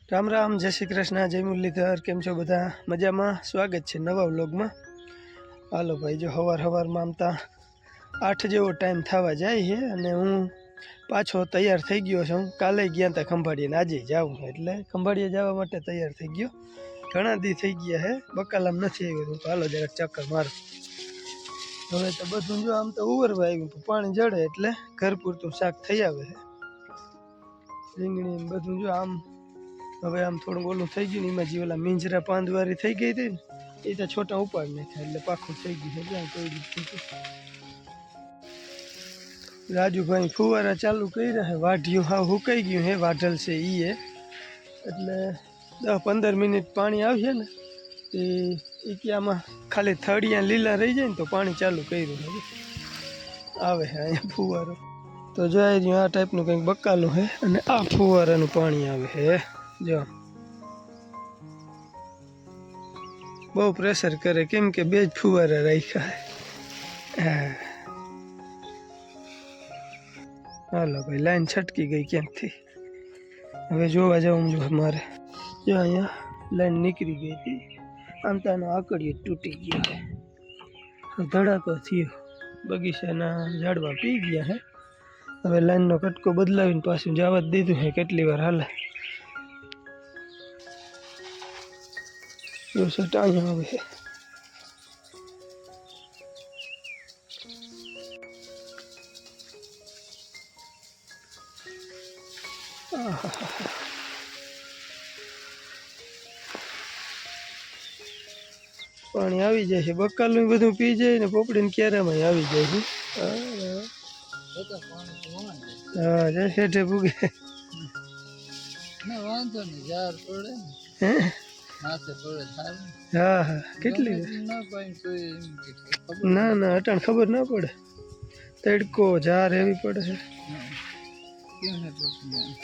राम राम, जय श्री कृष्ण, जय मुरलीधर। केम छो बधा? मजामां? स्वागत है नवा व्लॉगमां। हालो भाई, जो हवार हवारमां आम ता 8 जेवो टाइम थवा जाय छे अने हूँ पाछो तैयार थई गयो छुं। काले गया था खंभाळिया ने आजे जाऊँ एटले खंभाळिया जवा माटे तैयार थई गयो। घणा दी थई गया है, बकालाम नथी आव्यो तो हालो जरा चक्कर मारो। हवे तो बधुं जो आम तो उवरवा आव्युं पण पाणी जड़े एटले घर पूरतुं शाक थई आवे छे। રીંગણી બધું જો આમ હવે આમ થોડું ઓલું થઈ ગયું ને એમાં જે ઓલા મીંજરા પાંદવારી થઈ ગઈ હતી ને એ તો છોટા ઉપાડ નાખ્યા એટલે પાખું થઈ ગયું છે। જ્યાં કોઈ રીતે રાજુભાઈ ફુવારા ચાલુ કર્યા છે, વાઢિયું હાવ હુકાઈ ગયું છે, વાઢલ છે એ એટલે 10-15 મિનિટ પાણી આવશે ને એ કે આમાં ખાલી થળિયા લીલા રહી જાય ને તો પાણી ચાલુ કર્યું છે, આવે છે અહીંયા ફુવારો। तो जो आ टाइपનું કંઈક બકાલું છે અને આ ફુવારાનું પાણી આવે છે। જો બહુ પ્રેશર કરે કેમ કે બે જ ફુવારા રાખ્યા છે। હાલો ભાઈ, લાઈન છટકી ગઈ ક્યાંકથી, હવે જોવા જવું જો મારે। જો અહીંયા લાઈન નીકળી ગઈ હતી, આમ તો આનો આકડીઓ તૂટી ગયો છે, ધડાકો થયો, બગીચાના ઝાડવા પી ગયા છે। હવે લાઈનનો કટકો બદલાવીને પાછું જવા જ દીધું છે, કેટલી વાર હાલે। જો સેટ અહીંયા આવે છે, પાણી આવી જાય છે, બકાલું બધું પી જાય ને પોપડીને ક્યારામાં આવી જાય છે। હા, જય શેઠે પૂગે હા હા કેટલી ના ના અટાણ ખબર ના પડે, તડકો ઝાર એવી પડે છે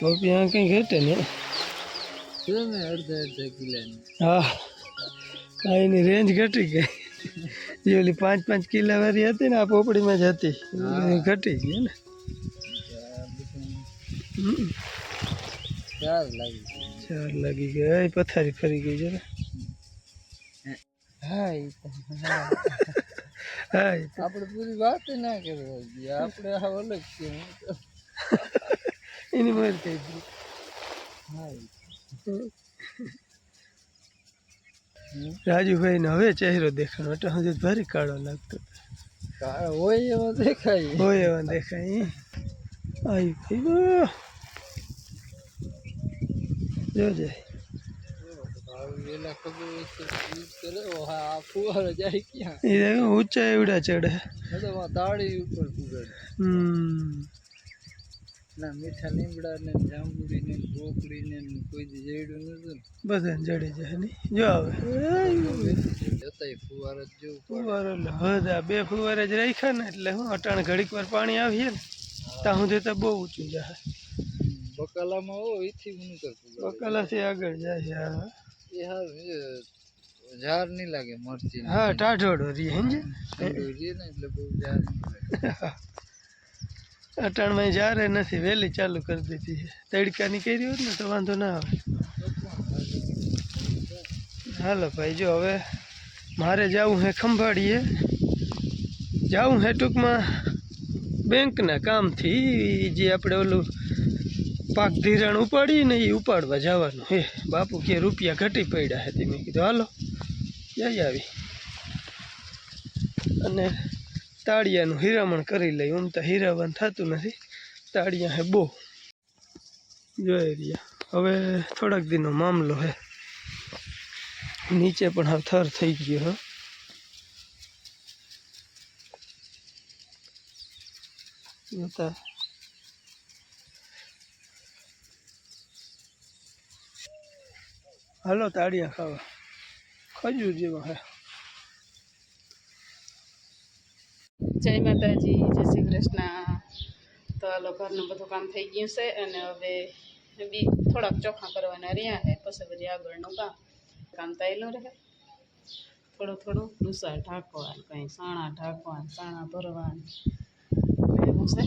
તો ત્યાં કઈ ઘટે ને। હા, એની રેન્જ ઘટી ગઈ, જે ઓલી 5-5 કિલા વાળી હતી ને આ પોપડીમાં જ હતી, ઘટી ગઈ ને। 4 લાગી ગઈ, પથારી ફરી ગઈ છે। આપણે પૂરી વાત ના કરવી, આપણે આ અલગ છે એની મર કઈ દી। રાજુભાઈ ને હવે ચહેરો દેખાણો, એટલે સુધી ભારી કાળો લાગતો, હોય એવો દેખાય, હોય એવો દેખાય। આવી જોજે ઊંચા એવડા ચડે, દાળી ઉપર મીઠા લીમડા ને જાંબુડી ને પોપડી ને કોઈ જડ્યું નથી, બધા જડે જાય ને। જો હવે ફુવારા બે ફુવારા જ રાખ્યા ને એટલે હું અટાણ ઘડીક વાર પાણી આવીએ ને ત્યાં સુધી તો બહુ ઊંચું જાય। બકાલામાં એથી ઊંચું કરતું, બકાલાથી આગળ જાય છે। એ હારું ઝાર નહીં લાગે મરચી, હા ટાઢોડો રી ને એટલે બહુ ઝાર નહીં લાગે। અટાણમાં જારે નથી, વહેલી ચાલુ કરી દીધી છે, તડકાની કરી હોત ને તો વાંધો ના આવે। હાલો ભાઈ, જો હવે મારે જવું હે ખંભાળીએ, જવું હે ટૂંકમાં બેંકના કામથી, જે આપણે ઓલું પાક ધિરાણ ઉપાડીએ ને એ ઉપાડવા જવાનું હે। બાપુ કે રૂપિયા ઘટી પડ્યા હતી, મેં કીધું હાલો જઈ આવી, અને તાળિયાનું હીરામણ કરી લઈ। આમ તો હીરાવાનું થતું નથી, તાળિયા હે બહુ જોઈ રહ્યા। હવે થોડાક દિનનો મામલો હે, નીચે પણ હવે થર થઈ ગયો હ। જોતા હાલો તાળિયા ખાવા, ખજૂર જેવા હે। જય માતાજી, જય શ્રી કૃષ્ણ। તો હાલો ઘરનું બધું કામ થઈ ગયું છે અને હવે બી થોડાક ચોખા કરવાના રહ્યા છે, પછી બધી આગળનું કામ તાયલું રહે। થોડું થોડું ડુસા ઢાંકવા, કંઈ સાણા ઢાંકવા, સાણા ભરવા એવું છે।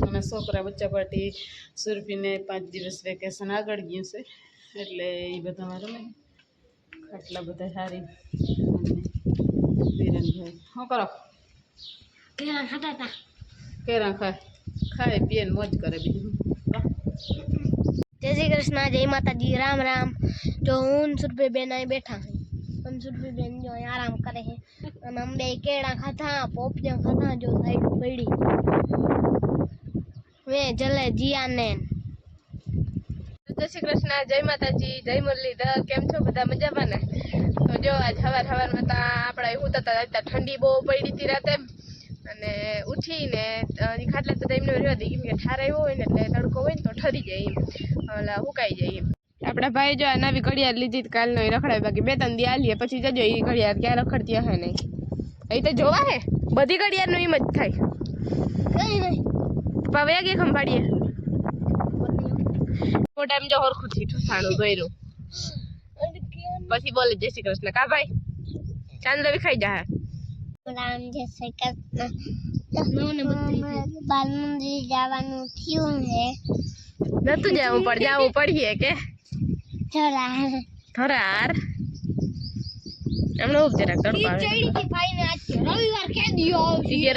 અને છોકરા બચ્ચા પાર્ટી સુરભીને 5 દિવસ વેકેશન આગળ ગયું છે એટલે એ બધામાં રમે આટલા બધા સારી વિરેનભાઈ શું કરો કેરા ખાય પીએ ને મોજ કરે બીજું जय श्री कृष्णा जय माता दी राम राम। जो हूँ सुरभि बेन आई बैठा है हम सुरभि बेन जो है आराम करे है और हम बे केड़ा खाता पोपजा खाता जो साइड पड़ी वे जले जिया ने जय श्री कृष्णा जय माता जी जय मुरलीधर केम छो बधा मजामा ने। तो जो आज हवार हवार में आपड़ा हुता था ठंडी बहु पड़ी थी राते અને ઉઠીને ખાટલા તો એમને રહેવા દે કેમ કે ઠારાય હોય ને એટલે તડકો હોય ને તો ઠરી જાય ઓલા હુકાઈ જાય આપણા ભાઈ જો આ નવી ઘડિયાળ લીધી કાલનો એ રખડાય બાકી 2-3 દી આલીએ પછી જજો એ ઘડિયાળ ક્યાં રખડતી હશે નહીં એ તો જોવા હે બધી ઘડિયાળનું એમ જ થાય કઈ નહીં પાવે કે ખંભાડીએ ટાઈમ જો હરખું થી ઠસાણું ગયરું પછી બોલે જય શ્રી કૃષ્ણ કા ભાઈ ચાંદલો વિખાઈ જાય રામ જય શ્રી કૃષ્ણ બાલ મંદિર જવાનું થયું હે નતું જવું પડીએ કે થોરાર એમનો જરાક તડકો આવે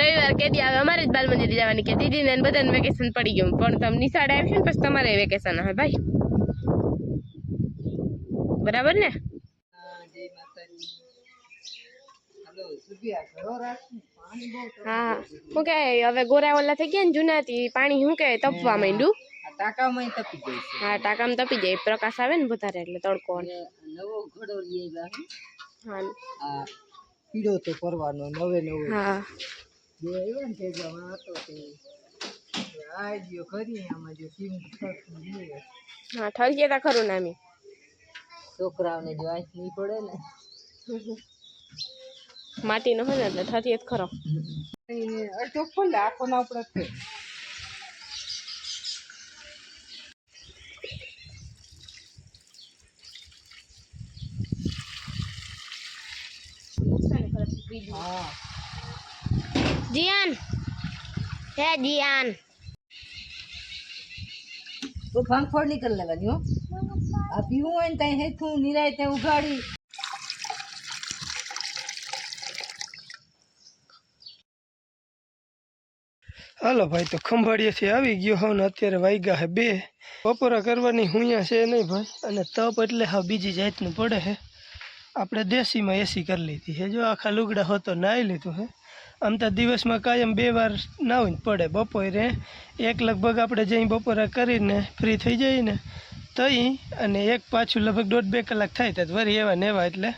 રવિવાર કે દી આવે અમારે જ બાલ મંદિર જવાની કે દીદી ને બધાને વેકેશન પડી ગયું પણ તમે નિશાળે આવશે ને પછી તમારે વેકેશન હે ભાઈ બરાબર ને હા શું કે હવે ગોરા ઓલા થઈ ગયા ને જૂનાથી પાણી શું કે તપવા માંડ્યું ટાંકામાં તપી જાય છે. હા ટાંકામાં તપી જાય પ્રકાશ આવે ને વધારે એટલે તડકો નવો ઘડો લઈ આવ્યા હા આ પીળો તો કરવાનો નવે હા જે આવ્યો ને તે જવા હતો તે આ જો કરી આમાં જો સીમ જોઈએ હા ઠરકે તા ખરું નામી છોકરાઓને જો આંખ નહીં પડે ને માટીનો હોય ને એટલે ઠરીએ જ ખરો અડધો ફોન આખો ના ઉપર हाँ जियान है जियान तो भांग फोड़ निकल लगा हो अब यूं है तय है तू निराय ते उगाड़ी હાલો ભાઈ તો ખંભાળિયાથી આવી ગયો હોઉં ને અત્યારે વાગ્યા હે 2 બપોરા કરવાની હુંયા છે નહીં ભાઈ અને તપ એટલે હા બીજી જાતનું પડે છે આપણે દેશીમાં એસી કરી લીધી છે જો આખા લુગડા હોતો નાહી લીધું છે આમ તો દિવસમાં કાયમ 2 વાર નાવું જ પડે બપોરે એક લગભગ આપણે જઈ બપોરા કરીને ફ્રી થઈ જઈએ ને તઈ અને એક પાછું લગભગ 1.5-2 કલાક થાય તો વળી એવા નેવા એટલે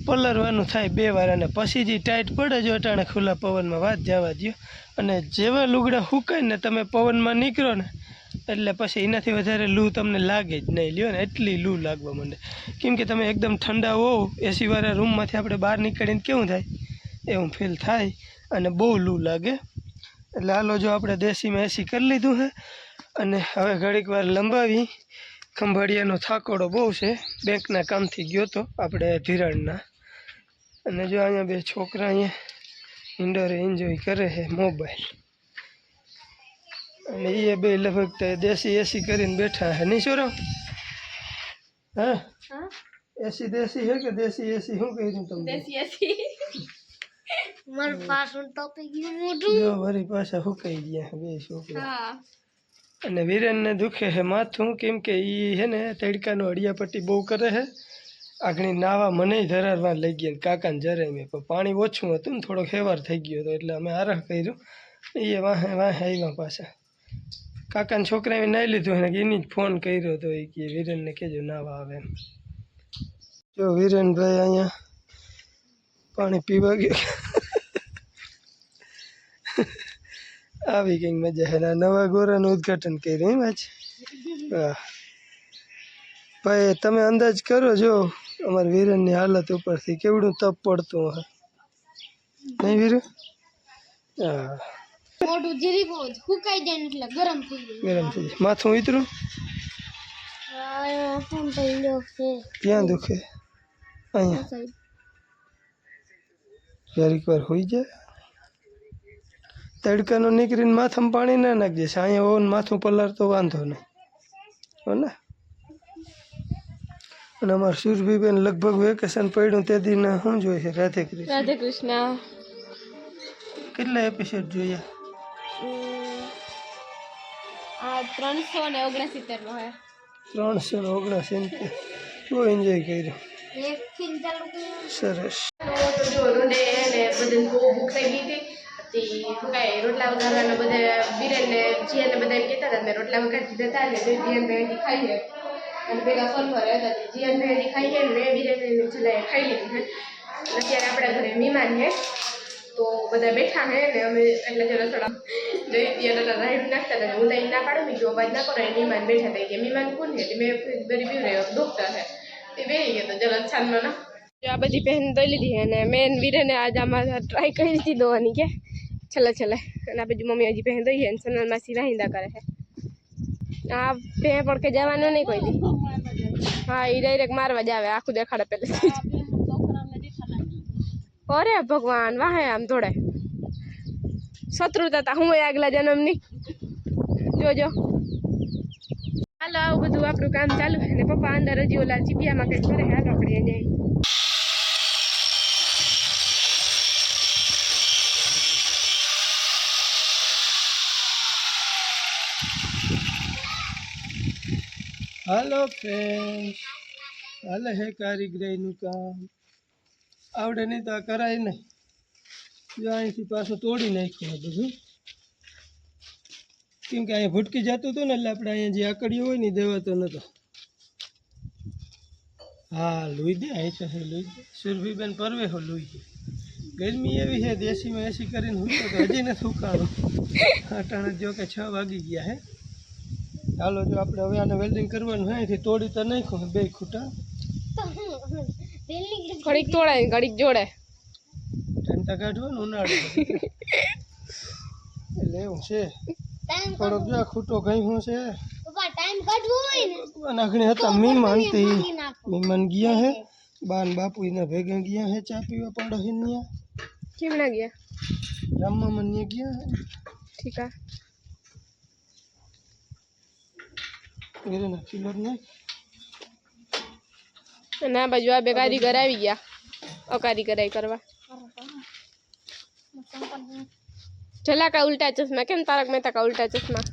પલરવાનું થાય 2 વાર અને પછી જે ટાઈટ પડે જો અટાણે ખુલ્લા પવનમાં વાત જવા દો અને જેવા લુગડા સુકાય ને તમે પવનમાં નીકળો ને એટલે પછી એનાથી વધારે લૂ તમને લાગે જ નહીં લ્યો ને એટલી લૂ લાગવા માંડે કેમ કે તમે એકદમ ઠંડા હો એસીવાળા રૂમમાંથી આપણે બહાર નીકળીને કેવું થાય એવું ફીલ થાય અને બહુ લૂ લાગે એટલે હાલો જો આપણે દેશીમાં એસી કરી લીધું છે અને હવે ઘડીક વાર લંબાવી ખંભાળિયાનો થાકોડો બહુ છે બેંકના કામથી ગયો તો આપણે ધિરાણના અને જો અહીંયા 2 છોકરા અહીંયા ઇન્ડોરે એન્જોય કરે છે મોબાઈલ અને એ 2 લગભગ તો દેશી એસી કરીને બેઠા હે નહીં છોરો હા એસી દેશી હે કે દેશી એસી શું કર્યું તમને દેશી એસી मर पास टॉपिक मोटू જો વરી પાછા સુકાઈ ગયા 2 છોકરા હા અને વિરેનને દુખે છે માથું કેમ કે એ છે ને તડકાનો અડિયાપટ્ટી બહુ કરે છે આગળ નાવા મને ધરારવા લઈ ગયા કાકાને જરાય મેં પણ પાણી ઓછું હતું ને થોડોક હેવાર થઈ ગયો હતો એટલે અમે આરાહ કર્યું એ વાહે આવ્યા પાછા કાકાના છોકરાએ નાહી લીધું એને એની જ ફોન કર્યો હતો એ કે વિરેનને કહેજો નાવા આવે એમ જો વિરેનભાઈ અહીંયા પાણી પીવા ગયો આવી કંઈક મજા છે નવા ગોરાનું ઉદ્ઘાટન કર્યું એમ આજ હા ભાઈ તમે અંદાજ કરો જો અમારા વિરેનની હાલત ઉપરથી કેવડું તપ પડતું હશે નહીં વીર હા મોટું જીરી કો ફૂકાઈ જાય એટલે ગરમ થઈ ગરમ થઈ જાય માથું ઉતરું જાય હું પહેલો છે ક્યાં દુખે અહીંયા જરીક વાર હોઈ જાય તડકાનો નીકળીને માથામાં પાણી ના નાખજે અહીંયા ઓન માથું પલાર તો વાંધો નહીં હો ને અને અમારે સુરભીબેન લગભગ વેકેશન પડ્યું તે દિન શું જોઈએ છે રાધે કૃષ્ણ. રાધે કૃષ્ણ. કેટલા એપિસોડ જોયા? આ 369 નો હે. 379. બહુ એન્જોય કર્યું. સરસ. તો જો રોડે ને બધે બહુ ભૂખ થઈ ગઈ હતી. પછી શું કાંઈ રોટલા વઘારવાના બધા બિરેન ને જીયાને બધા એમ કહેતા હતા મેં રોટલા વઘારી દીધા હતા ને જીયાન ભેંડી ખાઈએ અને ભેગા ફરવા રહેતા હતા. જીયાન ભેંડી ખાઈએ ને મેં બિરેન છેલ્લે ખાઈ લીધી છે. અત્યારે આપણા ઘરે મહેમાન છે તો બધા બેઠા હે ને અમે એટલે જે રસોડા જઈ ત્યારે રાઈડ નાખતા હતા. હું તો અહીં ના પાડું બીજું અવાજ ના કરો. મહેમાન બેઠા હતા કે મહેમાન કોણ છે? મેં ગરીબ રહ્યો ડોક્ટર છે તે બે ગયા તો જરા છાનમાં ના આ બધી પહેન દઈ લીધી અને મેન વીરેને આજ આમાં ટ્રાય કરી હતી દોવાની કે છેલ્લે છેલ્લે. અને આ બાજુ મમ્મી હજી પહેન દઈ છે ને સનલ માસી વાહિંદા કરે છે. આ ભે પડકે જવાનું નહીં કોઈ દી. હા એ ડાયરેક્ટ મારવા જ આવે આખું દેખાડે પહેલેથી. અરે ભગવાન વાહે આમ થોડે શત્રુતા હતા હું આગલા જન્મની જોજો. હાલો આવું બધું આપણું કામ ચાલુ છે ને પપ્પા અંદર હજી ઓલા ચીપિયામાં કંઈક કરે. હાલો આપણે એને હાલો ફ્રેન્ડ્સ, હાલે હે કારીગરીનું કામ. આવડે નહીં તો આ કરાય નહીં. જો અહીંથી પાછું તોડી નાખ્યું બધું કેમ કે અહીંયા ભૂટકી જતું હતું ને એટલે આપણે અહીંયા જે આકડીઓ હોય ને દેવાતો નહોતો. હા લોહી દે અહીં છે લોહી દે. સુરભીબેન પરવે હો લોહી દે. ગરમી એવી છે દેશીમાં એસી કરીને સૂતો તો હજી નથી ઉકાળો. અટાણે જો કે 6 વાગી ગયા હે. ચાલો જો આપણે હવે આને વેલ્ડિંગ કરવાનું હોય અહીંથી તોડી તો નાખ્યું 2 ખૂટા. ઘડીક તોડાય ઘડીક જોડે ઠંડા કાઢવાનું ઉનાળો એટલે એવું છે. થોડોક જો ખૂટો ઘઉં છે નાખણી હતા. મહેમાન ગયા હે બાન બાપુ એના ભેગા ગયા હે ચા પીવા પાડો હે ન્યા. કેમ ના ગયા? રામમાં મન્ય ગયા હે. ઠીક આ એના કિલર નાખ. અને આ બાજુ આ બે કારીગર આવી ગયા અકારીગરાઈ કરવા. જલાકા ઉલ્ટા ચશ્મા. કેમ તારક મહેતા કા ઉલ્ટા ચશ્મા?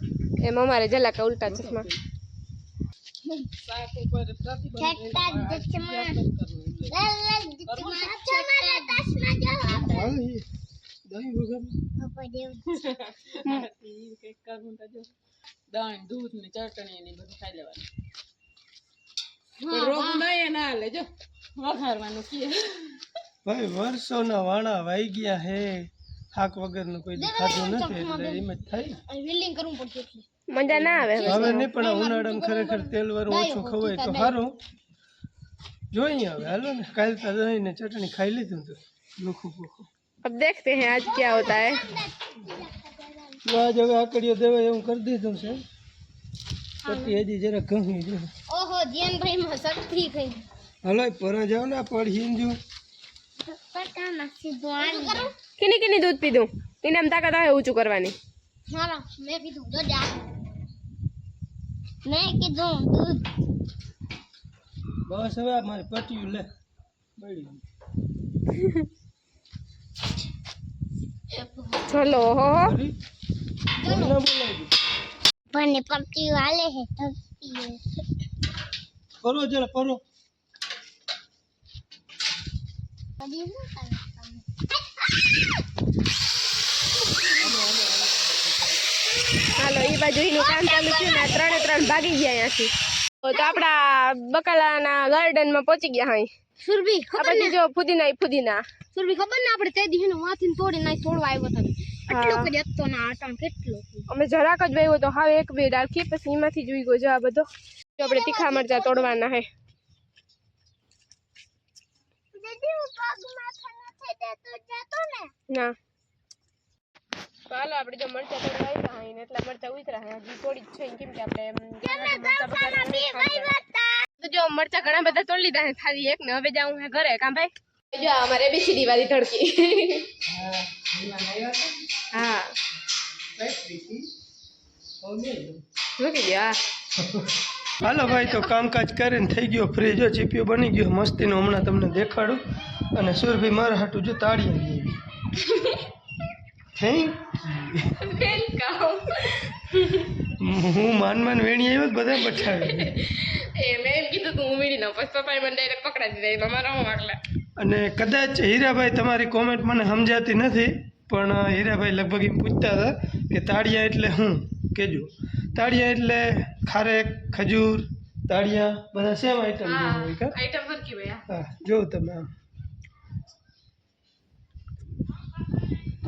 એમ અમારે જલાકા ઉલ્ટા ચશ્મા. દહીં દૂધ ને ચટણી ને બધું ખાઈ લેવાનું. રોગ નહીં ના લેજો વઘારવાનું કે ભાઈ વર્ષોના વાણા વાઈ ગયા હે. થાક વગરનું કોઈ દી ખાધું નથી એટલે એમ જ થાય. મજા ના આવે હવે નહીં પણ ઉનાળામાં ખરેખર તેલ વાળું ઓછું ખવાય તો સારું. જોઈએ હવે હાલો ને. કાલ તો દહીં ને ચટણી ખાઈ લીધું તો લુખું પૂખું. अब देखते हैं आज क्या होता है. આજ હવે આકડીઓ દેવાય એવું કરી દીધું છે. પછી હજી જરા ઘણી જો. ઓહો જીયનભાઈ માં શક્તિ થઈ. હાલો પરા જાવ ને પડ હિંજુ. કિની કિની દૂધ પીધું? એને એમ તાકાત આવે ઊંચું કરવાની. હાલો મેં પીધું જો જા મેં કીધું દૂધ. બસ હવે મારે પટ્યું લે બળી. ચલો હો મને પટ્ટી વાલે હે પરો જરા પરો. હાલો એ બાજુ એનું કામ ચાલુ થયું ને 3 ભાગી ગયા અહીંયાથી. તો આપડા બકાલાના ગાર્ડનમાં પહોંચી ગયા. હા સુરભી આ પછી જો ફુદીના સુરભી ખબર ને આપણે તે દી નું માથીને તોડી નાઈ તોડવા આવ્યો હતો. એટલો જ હતો ના આટણ કેટલો. અમે જરાક જ વાવ્યો તો હવે 1-2 ડાળખી પછી એમાંથી જોઈ ગયો જો આ બધો. જો આપણે તીખા મરચા તોડવાના હે. ના તો હાલો આપણે જો મરચા તોડવા આવ્યા હોય ને એટલા મરચા ઉતરા હે હજી થોડી જ છે કેમ કે આપણે તો જો મરચા ઘણા બધા તોડી લીધા હે ખાલી એક ને હવે જાઉં હે ઘરે. કામ ભાઈ જો અમારે ABCD વાળી ધડકી. હા મૂકી દો. હાલો ભાઈ, તો કામકાજ કરીને થઈ ગયો ફ્રી. જો ચીપિયો બની ગયો મસ્તીનો, હમણાં તમને દેખાડું. અને સુરભી મારા હાટું જો તાળી આવી થેન્ક હું માન વેણી આવ્યો બધા બઠાવી. મેં એમ કીધું તું ઉમેરી નાખ, પછી પપ્પાએ મને ડાયરેક્ટ પકડાવી દીધા. મારા હું આગલા. અને કદાચ હીરાભાઈ તમારી કોમેન્ટ મને સમજાતી નથી, પણ હીરાભાઈ લગભગ એમ પૂછતા હતા કે તાળિયા એટલે શું કહેજો. તાળિયા એટલે ખારેક, ખજૂર, તાળિયા બધા સેમ આઈટમ હોય કા? આઈટમ ફરકી ભાઈ. હા, જોઉં તમે આમ.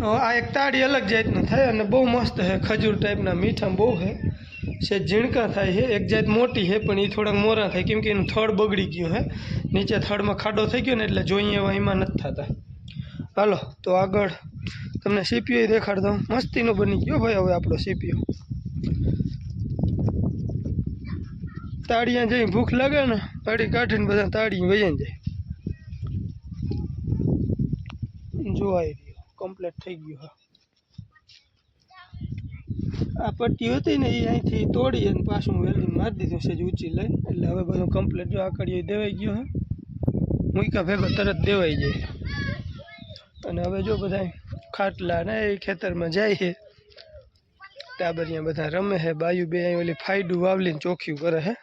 આ એક તાળી અલગ જાતનું થાય અને બહુ મસ્ત છે. ખજૂર ટાઈપના મીઠા બહુ છે. છે ઝીણકા થાય છે. એક જાત મોટી છે પણ એ થોડાક મોરા થાય, કેમ કે એનું થડ બગડી ગયું છે. નીચે થડમાં ખાડો થઈ ગયો ને એટલે જોઈએ એવા એમાં નથી થતા. હાલો તો આગળ તમને સીપીઓ દેખાડ દઉં. મસ્તીનો બની ગયો ભાઈ હવે આપણો સીપીઓ. તાળિયા જઈ ભૂખ લાગે ને તાળી કાઢીને બધા તાળી વહી જાય. જોવાઈ રહ્યો કમ્પ્લીટ થઈ ગયું. હા, આ પટ્ટી હતી ને એ અહીંથી તોડી અને પાછું વેલ્ડિંગ મારી દીધું છે ઊંચી લઈ, એટલે હવે બધું કમ્પ્લીટ. જો આકડીઓ દેવાઈ ગયો હે, મૂકા ભેગો તરત દેવાઈ જાય. અને હવે જો બધા ખાટલા ને એ ખેતરમાં જાય છે. ટાબરિયા બધા રમે છે. બાયુ બે અહીં ઓલી ફાયડું વાવલીને ચોખ્યું કરે છે.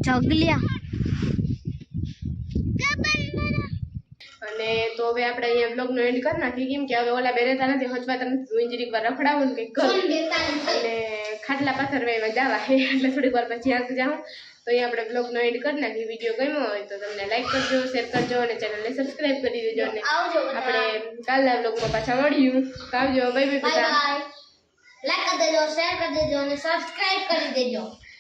જગલિયા અને તો હવે આપણે અહીંયા બ્લોગનો એન્ડ કરી નાખી, કેમ કે હવે ઓલા બે રહેતા નથી, હજવાતા નથી. ઇન્જરી પર રખડાવું ને કંઈક કરું અને ખાટલા પાથરવામાં જવા છે, એટલે થોડીક વાર પછી આગ જાઉં. તો અહીંયા આપણે બ્લોગનો એન્ડ કરી નાખી. વિડીયો ગમ્યો હોય તો તમને લાઈક કરજો, શેર કરજો અને ચેનલને સબસ્ક્રાઈબ કરી દેજો. અને આપણે કાલના બ્લોગમાં પાછા મળ્યું. આવજો, બાય બાય. લાઈક કરી દેજો, શેર કરી દેજો અને સબસ્ક્રાઇબ કરી દેજો.